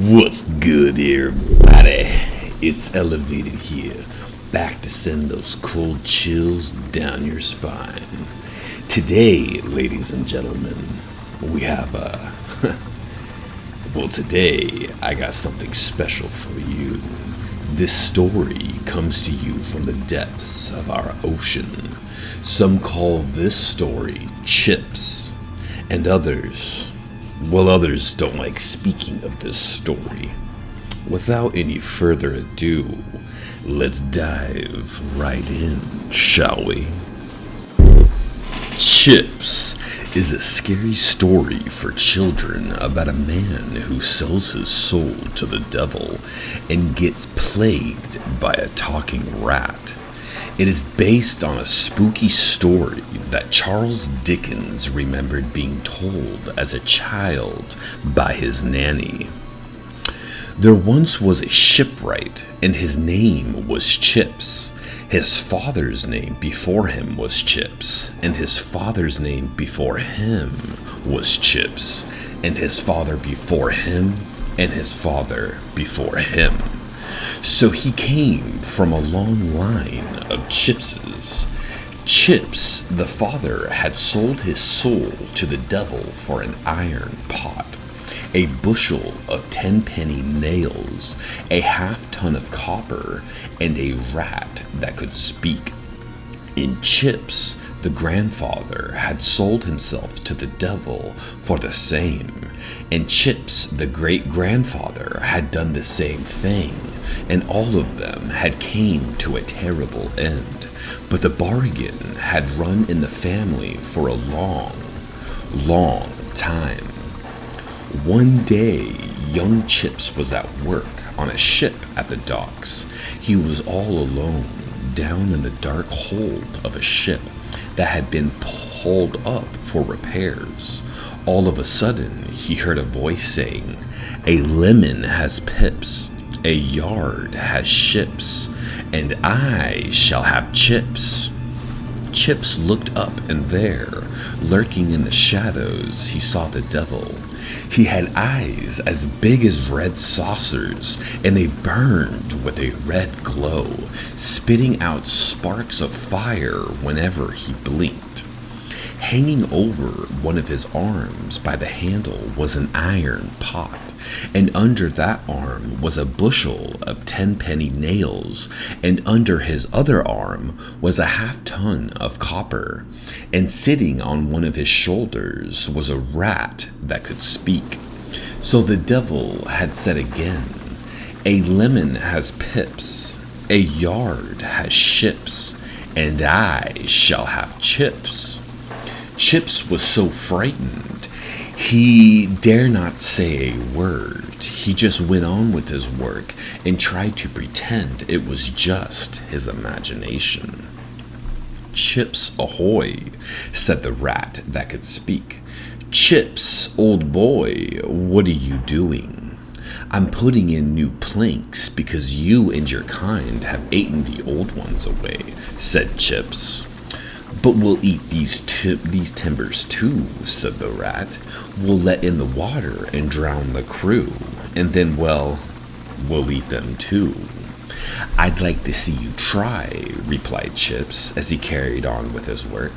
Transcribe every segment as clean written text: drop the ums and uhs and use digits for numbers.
What's good, everybody? It's Elevated here, back to send those cold chills down your spine. Today, ladies and gentlemen, we have today I got something special for you. This story comes to you from the depths of our ocean. Some call this story Chips, and others don't like speaking of this story. Without any further ado, let's dive right in, shall we? Chips is a scary story for children about a man who sells his soul to the devil and gets plagued by a talking rat. It is based on a spooky story that Charles Dickens remembered being told as a child by his nanny. There once was a shipwright, and his name was Chips. His father's name before him was Chips, and his father's name before him was Chips, and his father before him, and his father before him. So he came from a long line of Chipses. Chips, the father, had sold his soul to the devil for an iron pot, a bushel of 10-penny nails, a half-ton of copper, and a rat that could speak. And Chips, the grandfather, had sold himself to the devil for the same. And Chips, the great-grandfather, had done the same thing. And all of them had came to a terrible end. But the bargain had run in the family for a long, long time. One day, young Chips was at work on a ship at the docks. He was all alone, down in the dark hold of a ship that had been pulled up for repairs. All of a sudden, he heard a voice saying, "A lemon has pips, a yard has ships, and I shall have chips." Chips looked up, and there, lurking in the shadows, he saw the devil. He had eyes as big as red saucers, and they burned with a red glow, spitting out sparks of fire whenever he blinked. Hanging over one of his arms by the handle was an iron pot, and under that arm was a bushel of 10-penny nails, and under his other arm was a half-ton of copper, and sitting on one of his shoulders was a rat that could speak. So the devil had said again, "A lemon has pips, a yard has ships, and I shall have chips." Chips was so frightened, he dare not say a word. He just went on with his work and tried to pretend it was just his imagination. "Chips ahoy," said the rat that could speak. "Chips, old boy, what are you doing?" "I'm putting in new planks because you and your kind have eaten the old ones away," said Chips. "But we'll eat these timbers too," said the rat. "We'll let in the water and drown the crew, and then, well, we'll eat them too." "I'd like to see you try," replied Chips as he carried on with his work.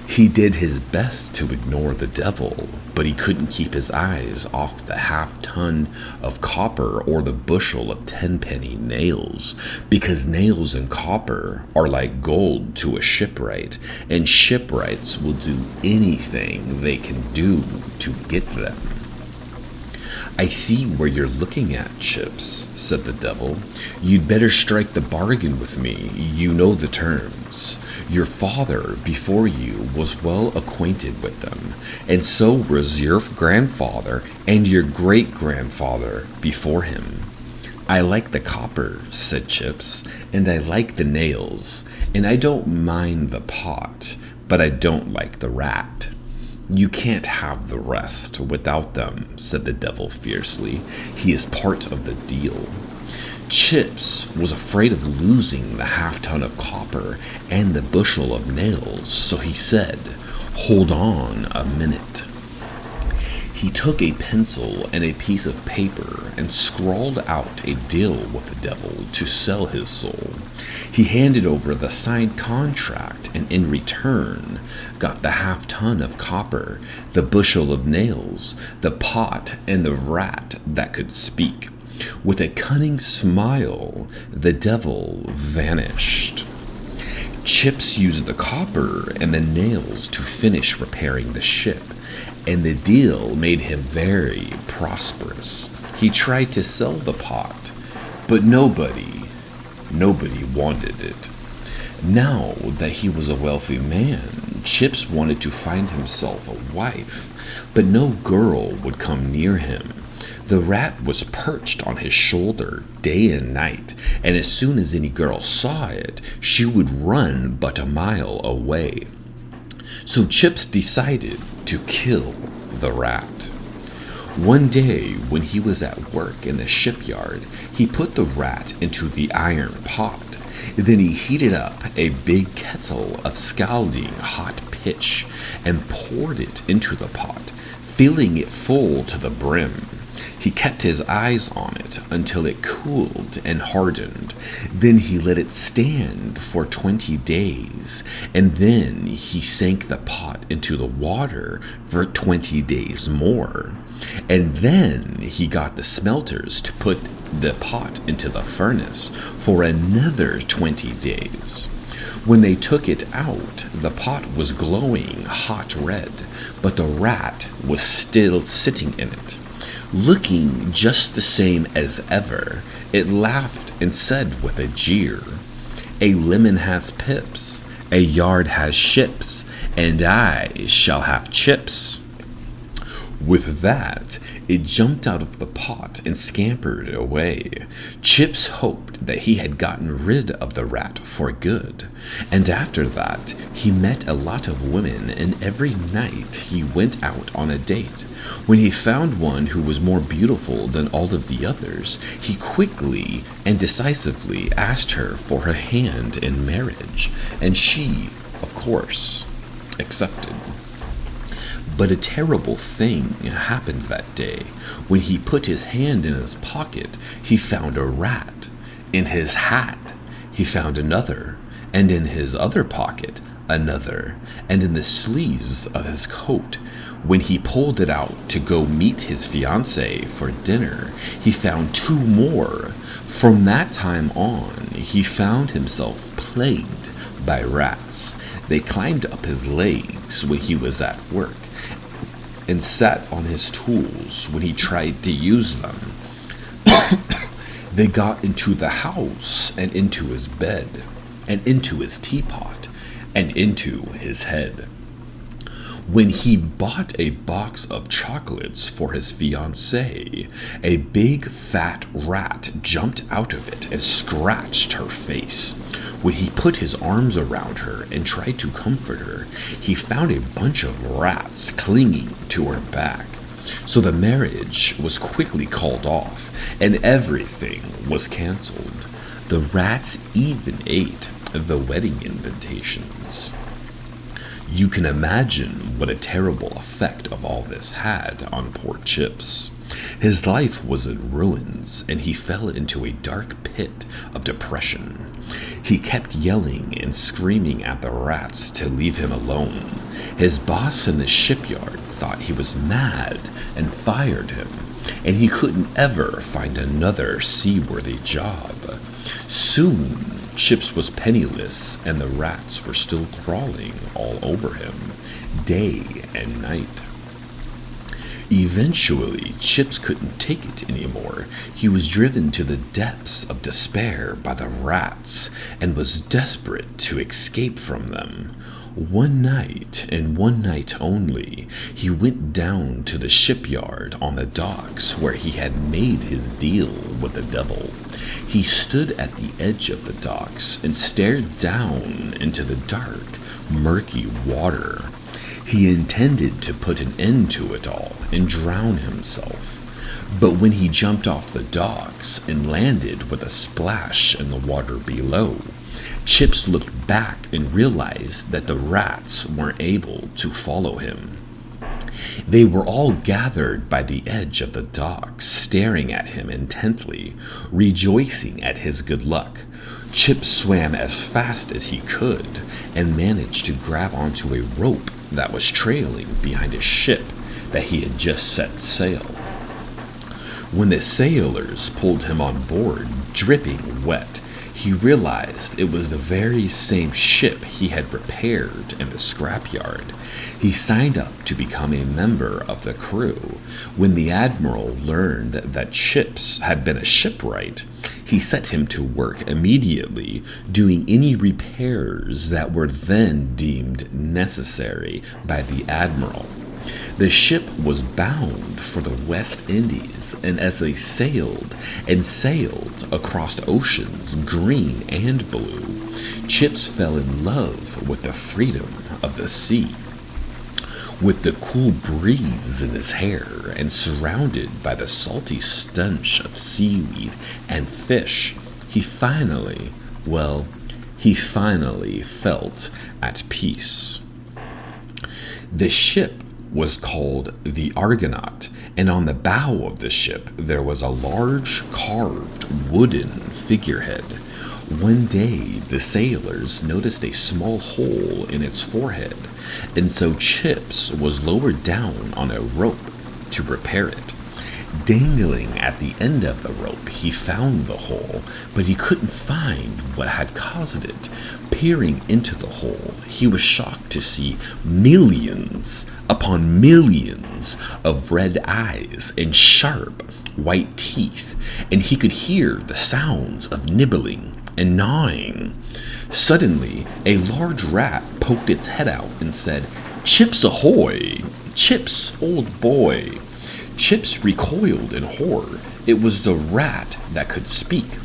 He did his best to ignore the devil, but he couldn't keep his eyes off the half-ton of copper or the bushel of 10-penny nails, because nails and copper are like gold to a shipwright, and shipwrights will do anything they can do to get them. "I see where you're looking at, Chips," said the devil. "You'd better strike the bargain with me. You know the terms. Your father before you was well acquainted with them, and so was your grandfather and your great-grandfather before him." "I like the copper," said Chips, "and I like the nails, and I don't mind the pot, but I don't like the rat." "You can't have the rest without them," said the devil fiercely. "He is part of the deal." Chips was afraid of losing the half-ton of copper and the bushel of nails, so he said, "Hold on a minute." He took a pencil and a piece of paper and scrawled out a deal with the devil to sell his soul. He handed over the signed contract and in return got the half-ton of copper, the bushel of nails, the pot, and the rat that could speak. With a cunning smile, the devil vanished. Chillz used the copper and the nails to finish repairing the ship, and the deal made him very prosperous. He tried to sell the pot, but nobody wanted it. Now that he was a wealthy man, Chillz wanted to find himself a wife, but no girl would come near him. The rat was perched on his shoulder day and night, and as soon as any girl saw it, she would run but a mile away. So Chillz decided to kill the rat. One day, when he was at work in the shipyard, he put the rat into the iron pot. Then he heated up a big kettle of scalding hot pitch and poured it into the pot, filling it full to the brim. He kept his eyes on it until it cooled and hardened. Then he let it stand for 20 days, and then he sank the pot into the water for 20 days more. And then he got the smelters to put the pot into the furnace for another 20 days. When they took it out, the pot was glowing hot red, but the rat was still sitting in it. Looking just the same as ever, it laughed and said with a jeer, "A lemon has pips, a yard has ships, and I shall have chips." With that, it jumped out of the pot and scampered away. Chillz hoped that he had gotten rid of the rat for good, and after that, he met a lot of women, and every night he went out on a date. When he found one who was more beautiful than all of the others, he quickly and decisively asked her for her hand in marriage, and she, of course, accepted. But a terrible thing happened that day. When he put his hand in his pocket, he found a rat. In his hat, he found another, and in his other pocket, another, and in the sleeves of his coat. When he pulled it out to go meet his fiancée for dinner, he found 2 more. From that time on, he found himself plagued by rats. They climbed up his legs when he was at work, and sat on his tools when he tried to use them. They got into the house and into his bed and into his teapot and into his head. When he bought a box of chocolates for his fiancée, a big fat rat jumped out of it and scratched her face. When he put his arms around her and tried to comfort her, he found a bunch of rats clinging to her back. So the marriage was quickly called off and everything was canceled. The rats even ate the wedding invitations. You can imagine what a terrible effect of all this had on poor Chillz. His life was in ruins, and he fell into a dark pit of depression. He kept yelling and screaming at the rats to leave him alone. His boss in the shipyard thought he was mad and fired him, and he couldn't ever find another seaworthy job. Soon, Chillz was penniless, and the rats were still crawling all over him, day and night. Eventually, Chillz couldn't take it anymore. He was driven to the depths of despair by the rats, and was desperate to escape from them. One night, and one night only, he went down to the shipyard on the docks where he had made his deal with the devil. He stood at the edge of the docks and stared down into the dark, murky water. He intended to put an end to it all and drown himself. But when he jumped off the docks and landed with a splash in the water below, Chillz looked back and realized that the rats weren't able to follow him. They were all gathered by the edge of the dock, staring at him intently, rejoicing at his good luck. Chip swam as fast as he could and managed to grab onto a rope that was trailing behind a ship that he had just set sail. When the sailors pulled him on board, dripping wet, he realized it was the very same ship he had repaired in the scrapyard. He signed up to become a member of the crew. When the admiral learned that Chillz had been a shipwright, he set him to work immediately, doing any repairs that were then deemed necessary by the admiral. The ship was bound for the West Indies, and as they sailed and sailed across oceans, green and blue, Chillz fell in love with the freedom of the sea. With the cool breeze in his hair and surrounded by the salty stench of seaweed and fish, he finally felt at peace. The ship was called the Argonaut, and on the bow of the ship there was a large carved wooden figurehead. One day the sailors noticed a small hole in its forehead, and so Chillz was lowered down on a rope to repair it. Dangling at the end of the rope, he found the hole, but he couldn't find what had caused it. Peering into the hole, he was shocked to see millions upon millions of red eyes and sharp white teeth, and he could hear the sounds of nibbling and gnawing. Suddenly, a large rat poked its head out and said, "Chips ahoy! Chips, old boy!" Chillz recoiled in horror. It was the rat that could speak.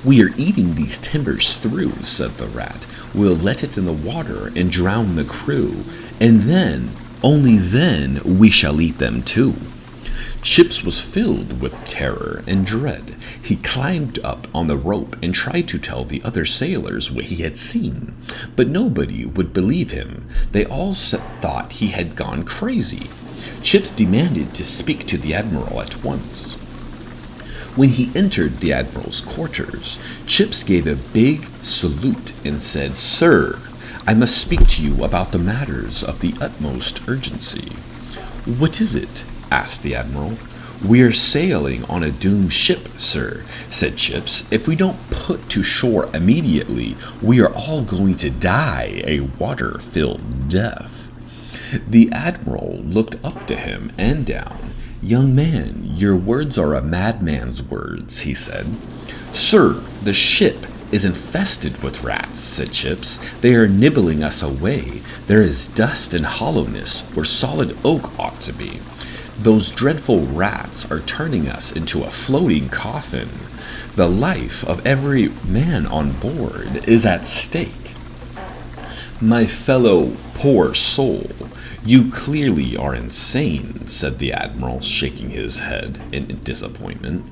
"We are eating these timbers through," said the rat. "We'll let it in the water and drown the crew, and then, only then, we shall eat them too." Chillz was filled with terror and dread. He climbed up on the rope and tried to tell the other sailors what he had seen, but nobody would believe him. They all thought he had gone crazy. Chillz demanded to speak to the admiral at once. When he entered the admiral's quarters, Chillz gave a big salute and said, "Sir, I must speak to you about the matters of the utmost urgency." "What is it?" asked the admiral. "We are sailing on a doomed ship, sir," said Chillz. "If we don't put to shore immediately, we are all going to die a water-filled death." The admiral looked up to him and down. "Young man, your words are a madman's words," he said. "Sir, the ship is infested with rats," said Chillz. "They are nibbling us away. There is dust and hollowness where solid oak ought to be. Those dreadful rats are turning us into a floating coffin. The life of every man on board is at stake." "My fellow poor soul, you clearly are insane," said the admiral, shaking his head in disappointment.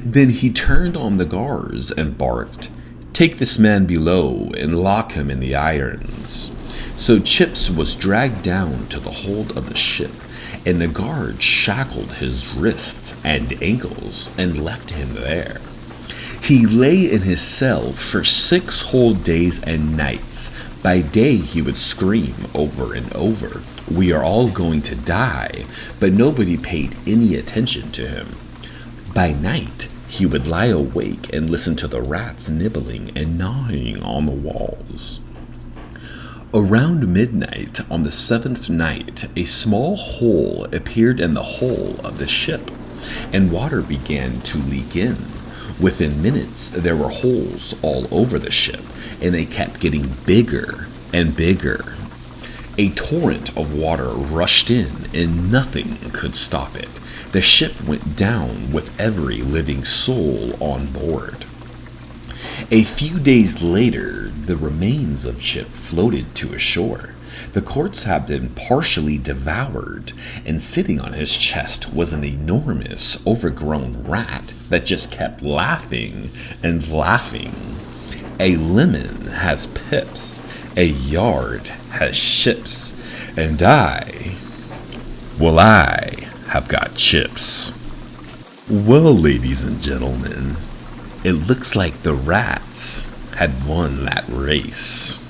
Then he turned on the guards and barked, "Take this man below and lock him in the irons." So Chillz was dragged down to the hold of the ship, and the guards shackled his wrists and ankles and left him there. He lay in his cell for 6 whole days and nights. By day he would scream over and over, "We are all going to die," but nobody paid any attention to him. By night he would lie awake and listen to the rats nibbling and gnawing on the walls. Around midnight on the 7th night, a small hole appeared in the hull of the ship, and water began to leak in. Within minutes, there were holes all over the ship, and they kept getting bigger and bigger. A torrent of water rushed in, and nothing could stop it. The ship went down with every living soul on board. A few days later, the remains of Chip floated to a shore. The corpse had been partially devoured, and sitting on his chest was an enormous, overgrown rat that just kept laughing and laughing. A lemon has pips, a yard has ships, and I Well, I have got chips. Well, ladies and gentlemen, it looks like the rats had won that race.